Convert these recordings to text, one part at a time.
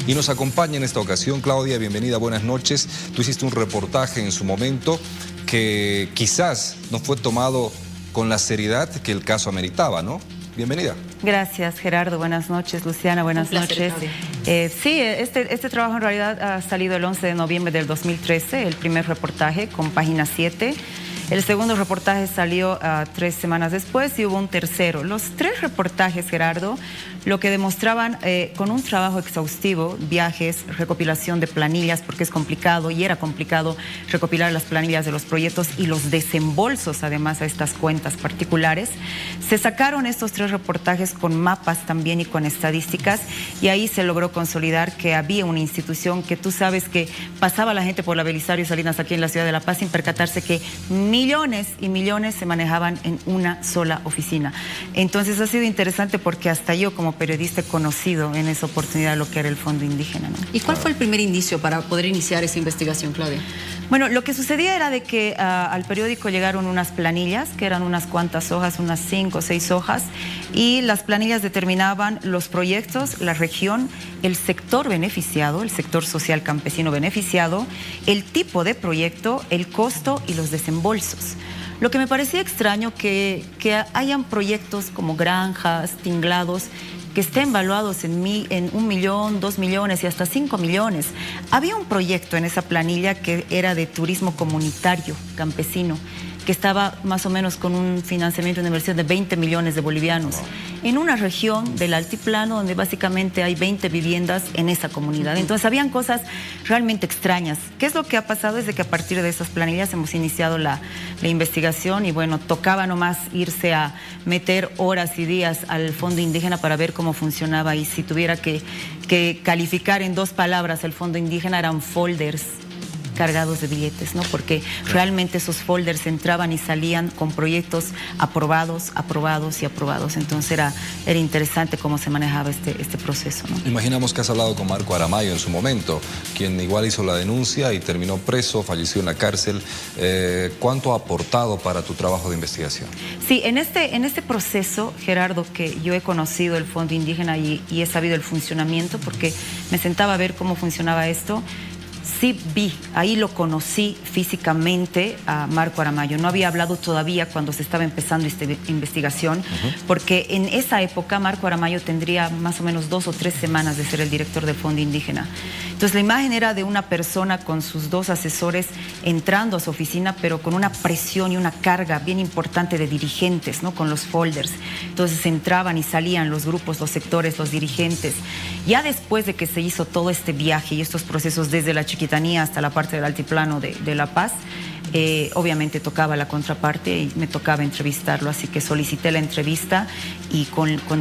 Y nos acompaña en esta ocasión Claudia, bienvenida, buenas noches. Tú hiciste un reportaje en su momento que quizás no fue tomado con la seriedad que el caso ameritaba, ¿no? Bienvenida. Gracias, Gerardo. Buenas noches, Luciana. Buenas noches. Sí, este trabajo en realidad ha salido el 11 de noviembre del 2013, el primer reportaje con Página 7. El segundo reportaje salió 3 semanas después y hubo un tercero. Los 3 reportajes, Gerardo, lo que demostraban con un trabajo exhaustivo, viajes, recopilación de planillas, porque es complicado y era complicado recopilar las planillas de los proyectos y los desembolsos además a estas cuentas particulares. Se sacaron estos 3 reportajes con mapas también y con estadísticas y ahí se logró consolidar que había una institución que tú sabes que pasaba la gente por la Belisario Salinas aquí en la ciudad de La Paz sin percatarse que millones y millones se manejaban en una sola oficina. Entonces ha sido interesante porque hasta yo como periodista he conocido en esa oportunidad lo que era el Fondo Indígena, ¿no? ¿Y cuál fue el primer indicio para poder iniciar esa investigación, Claudia? Bueno, lo que sucedía era de que al periódico llegaron unas planillas, que eran unas cuantas hojas, unas 5 o 6 hojas, y las planillas determinaban los proyectos, la región, el sector beneficiado, el sector social campesino beneficiado, el tipo de proyecto, el costo y los desembolsos. Lo que me parecía extraño que hayan proyectos como granjas, tinglados, que estén valuados en 1 millón, 2 millones y hasta 5 millones. Había un proyecto en esa planilla que era de turismo comunitario campesino, que estaba más o menos con un financiamiento, una inversión de 20 millones de bolivianos, en una región del altiplano donde básicamente hay 20 viviendas en esa comunidad. Entonces habían cosas realmente extrañas. ¿Qué es lo que ha pasado? Es de que a partir de esas planillas hemos iniciado la investigación y bueno, tocaba nomás irse a meter horas y días al Fondo Indígena para ver cómo funcionaba, y si tuviera que calificar en 2 palabras el Fondo Indígena, eran folders cargados de billetes, ¿no? Porque realmente esos folders entraban y salían con proyectos aprobados, aprobados y aprobados. Entonces era interesante cómo se manejaba este proceso, ¿no? Imaginamos que has hablado con Marco Aramayo en su momento, quien igual hizo la denuncia y terminó preso, falleció en la cárcel. ¿Cuánto ha aportado para tu trabajo de investigación? Sí, en este proceso, Gerardo, que yo he conocido el Fondo Indígena y he sabido el funcionamiento, porque me sentaba a ver cómo funcionaba esto. Sí vi, ahí lo conocí físicamente a Marco Aramayo. No había hablado todavía cuando se estaba empezando esta investigación, porque en esa época Marco Aramayo tendría más o menos 2 o 3 semanas de ser el director del Fondo Indígena. Entonces la imagen era de una persona con sus 2 asesores entrando a su oficina, pero con una presión y una carga bien importante de dirigentes, ¿no? Con los folders. Entonces entraban y salían los grupos, los sectores, los dirigentes. Ya después de que se hizo todo este viaje y estos procesos desde la Chiquitanía hasta la parte del altiplano de La Paz, obviamente tocaba la contraparte y me tocaba entrevistarlo, así que solicité la entrevista y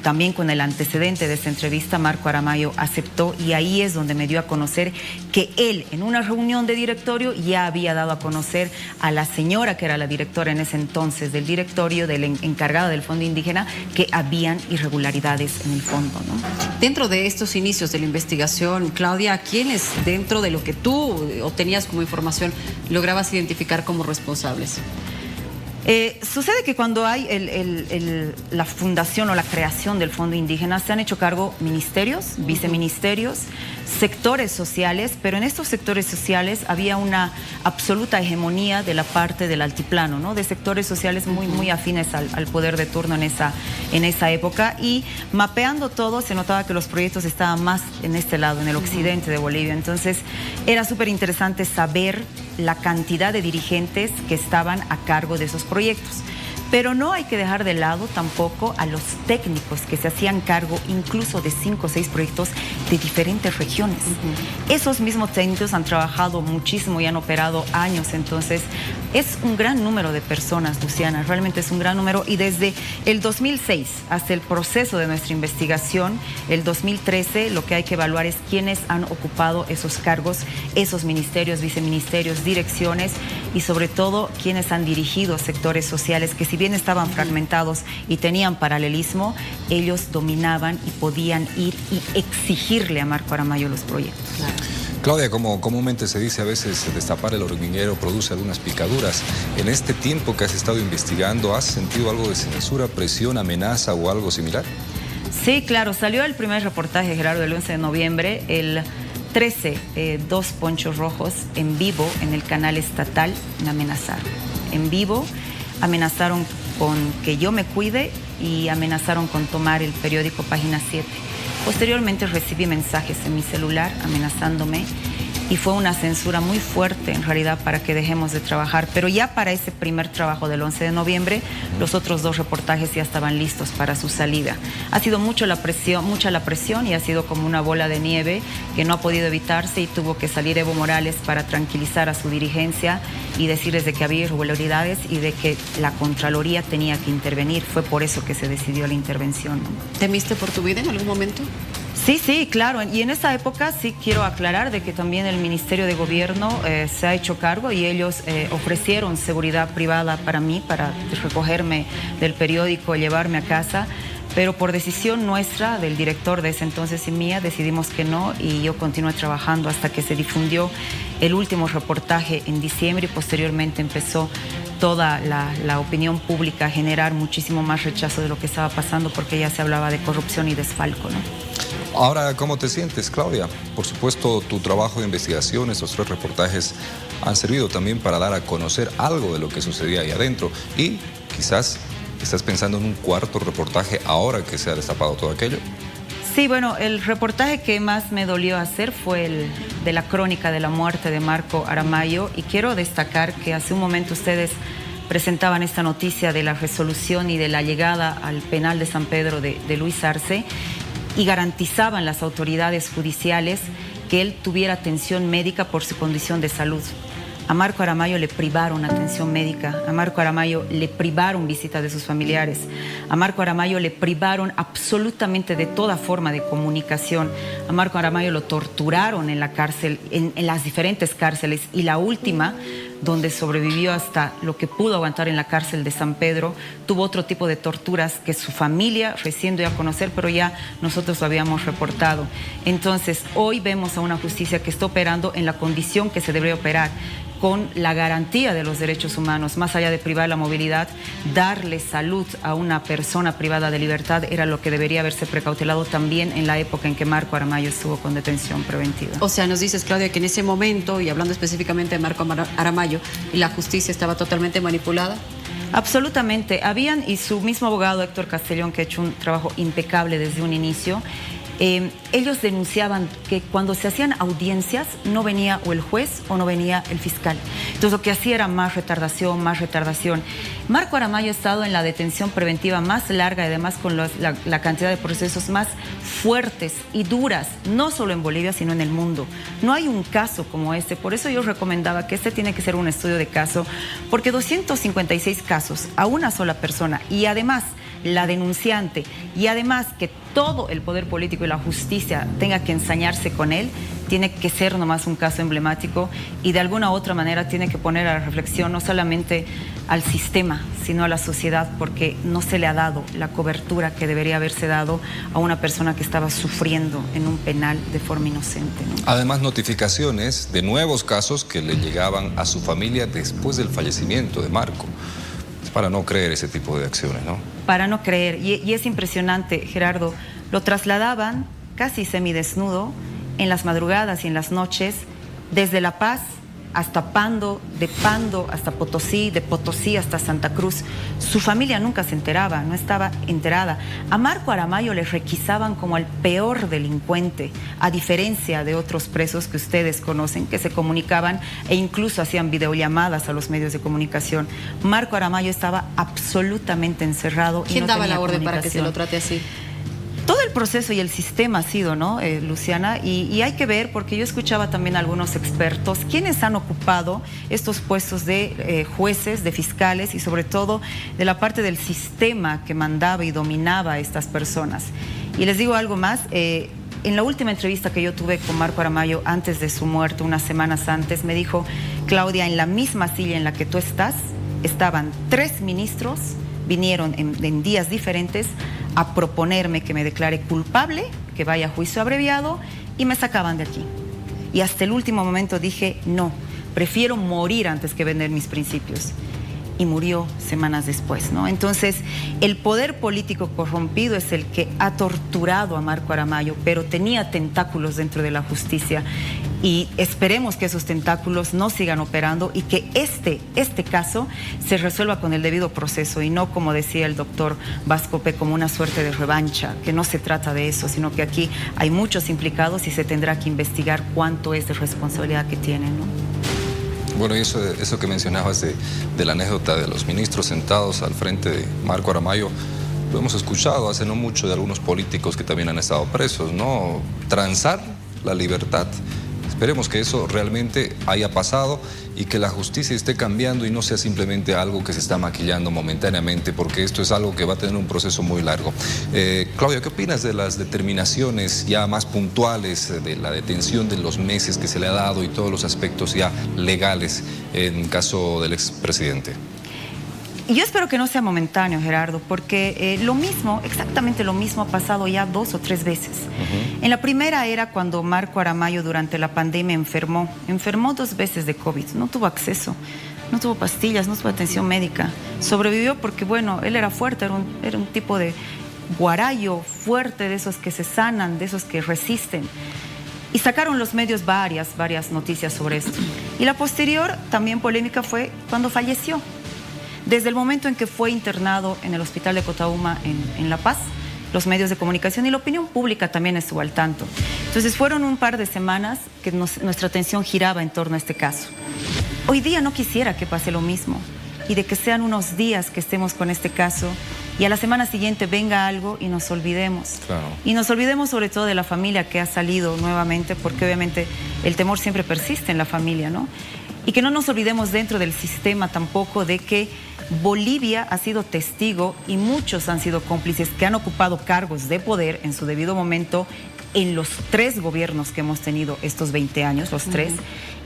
también con el antecedente de esa entrevista Marco Aramayo aceptó, y ahí es donde me dio a conocer que él en una reunión de directorio ya había dado a conocer a la señora que era la directora en ese entonces del directorio, del encargado del Fondo Indígena, que habían irregularidades en el fondo, ¿no? Dentro de estos inicios de la investigación, Claudia, ¿quiénes dentro de lo que tú obtenías como información lograbas identificar como responsables? Sucede que cuando hay la fundación o la creación del Fondo Indígena se han hecho cargo ministerios, viceministerios, sectores sociales, pero en estos sectores sociales había una absoluta hegemonía de la parte del altiplano, ¿no? De sectores sociales muy afines al poder de turno en esa época, y mapeando todo se notaba que los proyectos estaban más en este lado, en el occidente de Bolivia. Entonces era súper interesante saber la cantidad de dirigentes que estaban a cargo de esos proyectos. Pero no hay que dejar de lado tampoco a los técnicos que se hacían cargo incluso de 5 o 6 proyectos de diferentes regiones. Esos mismos técnicos han trabajado muchísimo y han operado años, entonces es un gran número de personas, Luciana, realmente es un gran número, y desde el 2006 hasta el proceso de nuestra investigación, el 2013, lo que hay que evaluar es quiénes han ocupado esos cargos, esos ministerios, viceministerios, direcciones, y sobre todo quiénes han dirigido sectores sociales que, si bien estaban fragmentados y tenían paralelismo, ellos dominaban y podían ir y exigirle a Marco Aramayo los proyectos. Claudia, como comúnmente se dice, a veces destapar el hormiguero produce algunas picaduras. En este tiempo que has estado investigando, ¿has sentido algo de censura, presión, amenaza o algo similar? Sí, claro, salió el primer reportaje, Gerardo, el 11 de noviembre, el 13, dos ponchos rojos en vivo en el canal estatal me amenazaron. En vivo amenazaron con que yo me cuide y amenazaron con tomar el periódico Página 7. Posteriormente recibí mensajes en mi celular amenazándome y fue una censura muy fuerte en realidad para que dejemos de trabajar. Pero ya para ese primer trabajo del 11 de noviembre, los otros dos reportajes ya estaban listos para su salida. Ha sido mucha la presión y ha sido como una bola de nieve que no ha podido evitarse y tuvo que salir Evo Morales para tranquilizar a su dirigencia y decirles de que había irregularidades y de que la Contraloría tenía que intervenir. Fue por eso que se decidió la intervención. ¿Temiste por tu vida en algún momento? Sí, sí, claro. Y en esa época sí quiero aclarar de que también el Ministerio de Gobierno se ha hecho cargo y ellos ofrecieron seguridad privada para mí, para recogerme del periódico, llevarme a casa. Pero por decisión nuestra, del director de ese entonces y mía, decidimos que no y yo continué trabajando hasta que se difundió el último reportaje en diciembre y posteriormente empezó toda la opinión pública a generar muchísimo más rechazo de lo que estaba pasando porque ya se hablaba de corrupción y desfalco, ¿no? Ahora, ¿cómo te sientes, Claudia? Por supuesto, tu trabajo de investigación, estos 3 reportajes han servido también para dar a conocer algo de lo que sucedía ahí adentro y quizás estás pensando en un 4.º reportaje ahora que se ha destapado todo aquello. Sí, bueno, el reportaje que más me dolió hacer fue el de la crónica de la muerte de Marco Aramayo y quiero destacar que hace un momento ustedes presentaban esta noticia de la resolución y de la llegada al penal de San Pedro de Luis Arce y garantizaban las autoridades judiciales que él tuviera atención médica por su condición de salud. A Marco Aramayo le privaron atención médica, a Marco Aramayo le privaron visitas de sus familiares, a Marco Aramayo le privaron absolutamente de toda forma de comunicación, a Marco Aramayo lo torturaron en la cárcel, en las diferentes cárceles y la última, donde sobrevivió hasta lo que pudo aguantar en la cárcel de San Pedro, tuvo otro tipo de torturas que su familia recién dio a conocer, pero ya nosotros lo habíamos reportado. Entonces, hoy vemos a una justicia que está operando en la condición que se debería operar, con la garantía de los derechos humanos, más allá de privar la movilidad, darle salud a una persona privada de libertad era lo que debería haberse precautelado también en la época en que Marco Aramayo estuvo con detención preventiva. O sea, nos dices, Claudia, que en ese momento, y hablando específicamente de Marco Aramayo, la justicia estaba totalmente manipulada. Absolutamente. Habían, y su mismo abogado Héctor Castellón, que ha hecho un trabajo impecable desde un inicio, ellos denunciaban que cuando se hacían audiencias no venía o el juez o no venía el fiscal. Entonces lo que hacía era más retardación, más retardación. Marco Aramayo ha estado en la detención preventiva más larga y además con la cantidad de procesos más fuertes y duras, no solo en Bolivia, sino en el mundo. No hay un caso como este, por eso yo recomendaba que este tiene que ser un estudio de caso, porque 256 casos a una sola persona y además la denunciante y además que todo el poder político y la justicia tenga que ensañarse con él, tiene que ser nomás un caso emblemático y de alguna u otra manera tiene que poner a la reflexión no solamente al sistema, sino a la sociedad, porque no se le ha dado la cobertura que debería haberse dado a una persona que estaba sufriendo en un penal de forma inocente, ¿no? Además, notificaciones de nuevos casos que le llegaban a su familia después del fallecimiento de Marco. Es para no creer ese tipo de acciones, ¿no? Para no creer, y es impresionante, Gerardo, lo trasladaban casi semidesnudo en las madrugadas y en las noches, desde La Paz hasta Pando, de Pando hasta Potosí, de Potosí hasta Santa Cruz. Su familia nunca se enteraba, no estaba enterada. A Marco Aramayo le requisaban como al peor delincuente, a diferencia de otros presos que ustedes conocen, que se comunicaban e incluso hacían videollamadas a los medios de comunicación. Marco Aramayo estaba absolutamente encerrado. ¿Quién daba la orden para que se lo trate así? Todo el proceso y el sistema ha sido, ¿no, Luciana? Y hay que ver, porque yo escuchaba también a algunos expertos, quienes han ocupado estos puestos de jueces, de fiscales y sobre todo de la parte del sistema que mandaba y dominaba a estas personas. Y les digo algo más, en la última entrevista que yo tuve con Marco Aramayo antes de su muerte, unas semanas antes, me dijo, Claudia, en la misma silla en la que tú estás, estaban 3 ministros, vinieron en días diferentes a proponerme que me declare culpable, que vaya a juicio abreviado y me sacaban de aquí. Y hasta el último momento dije, no, prefiero morir antes que vender mis principios. y murió semanas después, ¿no? Entonces, el poder político corrompido es el que ha torturado a Marco Aramayo, pero tenía tentáculos dentro de la justicia y esperemos que esos tentáculos no sigan operando y que este caso se resuelva con el debido proceso y no, como decía el doctor Vazcope, como una suerte de revancha, que no se trata de eso, sino que aquí hay muchos implicados y se tendrá que investigar cuánto es de responsabilidad que tienen, ¿no? Bueno, y eso que mencionabas de la anécdota de los ministros sentados al frente de Marco Aramayo, lo hemos escuchado hace no mucho de algunos políticos que también han estado presos, ¿no? Transar la libertad. Esperemos que eso realmente haya pasado y que la justicia esté cambiando y no sea simplemente algo que se está maquillando momentáneamente, porque esto es algo que va a tener un proceso muy largo. Claudia, ¿qué opinas de las determinaciones ya más puntuales de la detención de los meses que se le ha dado y todos los aspectos ya legales en caso del expresidente? Yo espero que no sea momentáneo, Gerardo, porque lo mismo, exactamente lo mismo ha pasado ya 2 o 3 veces. En la primera era cuando Marco Aramayo durante la pandemia enfermó 2 veces de COVID, no tuvo acceso, no tuvo pastillas, no tuvo atención médica. Sobrevivió porque, bueno, él era fuerte, era un tipo de guarayo fuerte, de esos que se sanan, de esos que resisten. Y sacaron los medios varias noticias sobre esto. Y la posterior, también polémica, fue cuando falleció. Desde el momento en que fue internado en el hospital de Cotauma en La Paz, los medios de comunicación y la opinión pública también estuvo al tanto. Entonces fueron un par de semanas que nuestra atención giraba en torno a este caso. Hoy día no quisiera que pase lo mismo y de que sean unos días que estemos con este caso y a la semana siguiente venga algo y nos olvidemos. Claro. Y nos olvidemos sobre todo de la familia que ha salido nuevamente, porque obviamente el temor siempre persiste en la familia, ¿no? Y que no nos olvidemos dentro del sistema tampoco de que Bolivia ha sido testigo y muchos han sido cómplices que han ocupado cargos de poder en su debido momento en los 3 gobiernos que hemos tenido estos 20 años, los 3,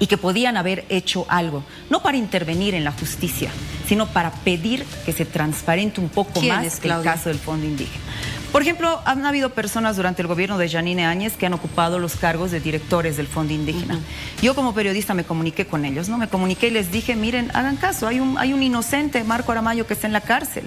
y que podían haber hecho algo, no para intervenir en la justicia, sino para pedir que se transparente un poco más el caso del Fondo Indígena. Por ejemplo, han habido personas durante el gobierno de Yanine Áñez que han ocupado los cargos de directores del Fondo Indígena. Yo como periodista me comuniqué con ellos, ¿no? Me comuniqué y les dije, miren, hagan caso, hay un inocente, Marco Aramayo, que está en la cárcel.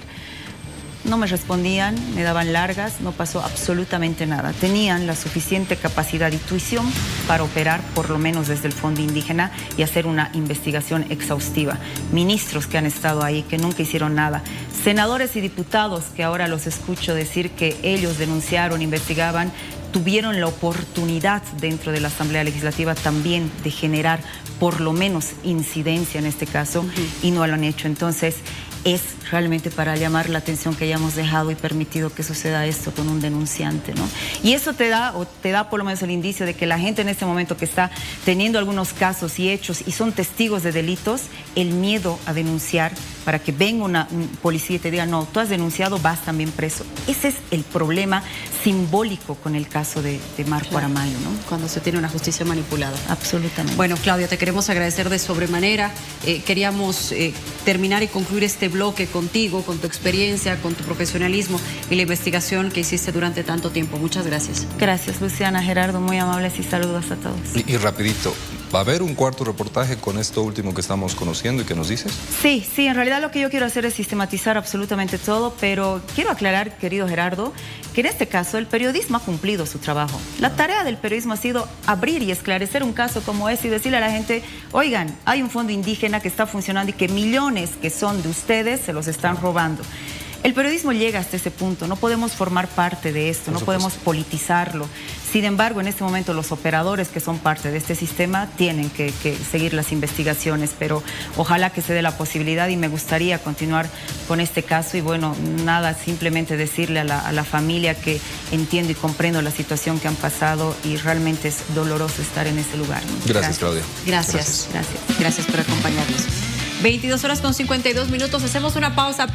No me respondían, me daban largas, no pasó absolutamente nada. Tenían la suficiente capacidad y intuición para operar, por lo menos desde el Fondo Indígena, y hacer una investigación exhaustiva. Ministros que han estado ahí, que nunca hicieron nada. Senadores y diputados que ahora los escucho decir que ellos denunciaron, investigaban, tuvieron la oportunidad dentro de la Asamblea Legislativa también de generar por lo menos incidencia en este caso y no lo han hecho. Entonces, es realmente para llamar la atención que hayamos dejado y permitido que suceda esto con un denunciante, ¿no? Y eso te da por lo menos el indicio de que la gente en este momento que está teniendo algunos casos y hechos y son testigos de delitos, el miedo a denunciar para que venga un policía y te diga, no, tú has denunciado, vas también preso. Ese es el problema simbólico con el caso de Marco Aramayo, ¿no? Cuando se tiene una justicia manipulada. Absolutamente. Bueno, Claudia, te queremos agradecer de sobremanera. Queríamos terminar y concluir este bloque contigo, con tu experiencia, con tu profesionalismo y la investigación que hiciste durante tanto tiempo. Muchas gracias. Gracias, Luciana, Gerardo, muy amables y saludos a todos. Y rapidito, ¿va a haber un cuarto reportaje con esto último que estamos conociendo y que nos dices? Sí, en realidad lo que yo quiero hacer es sistematizar absolutamente todo, pero quiero aclarar, querido Gerardo, que en este caso el periodismo ha cumplido su trabajo. La tarea del periodismo ha sido abrir y esclarecer un caso como ese y decirle a la gente, oigan, hay un fondo indígena que está funcionando y que millones que son de ustedes se los están robando. El periodismo llega hasta ese punto, no podemos formar parte de esto, no podemos politizarlo. Sin embargo, en este momento los operadores que son parte de este sistema tienen que seguir las investigaciones, pero ojalá que se dé la posibilidad y me gustaría continuar con este caso y bueno, nada, simplemente decirle a la familia que entiendo y comprendo la situación que han pasado y realmente es doloroso estar en ese lugar. Gracias, Claudia. Gracias por acompañarnos. 22 horas con 52 minutos, hacemos una pausa.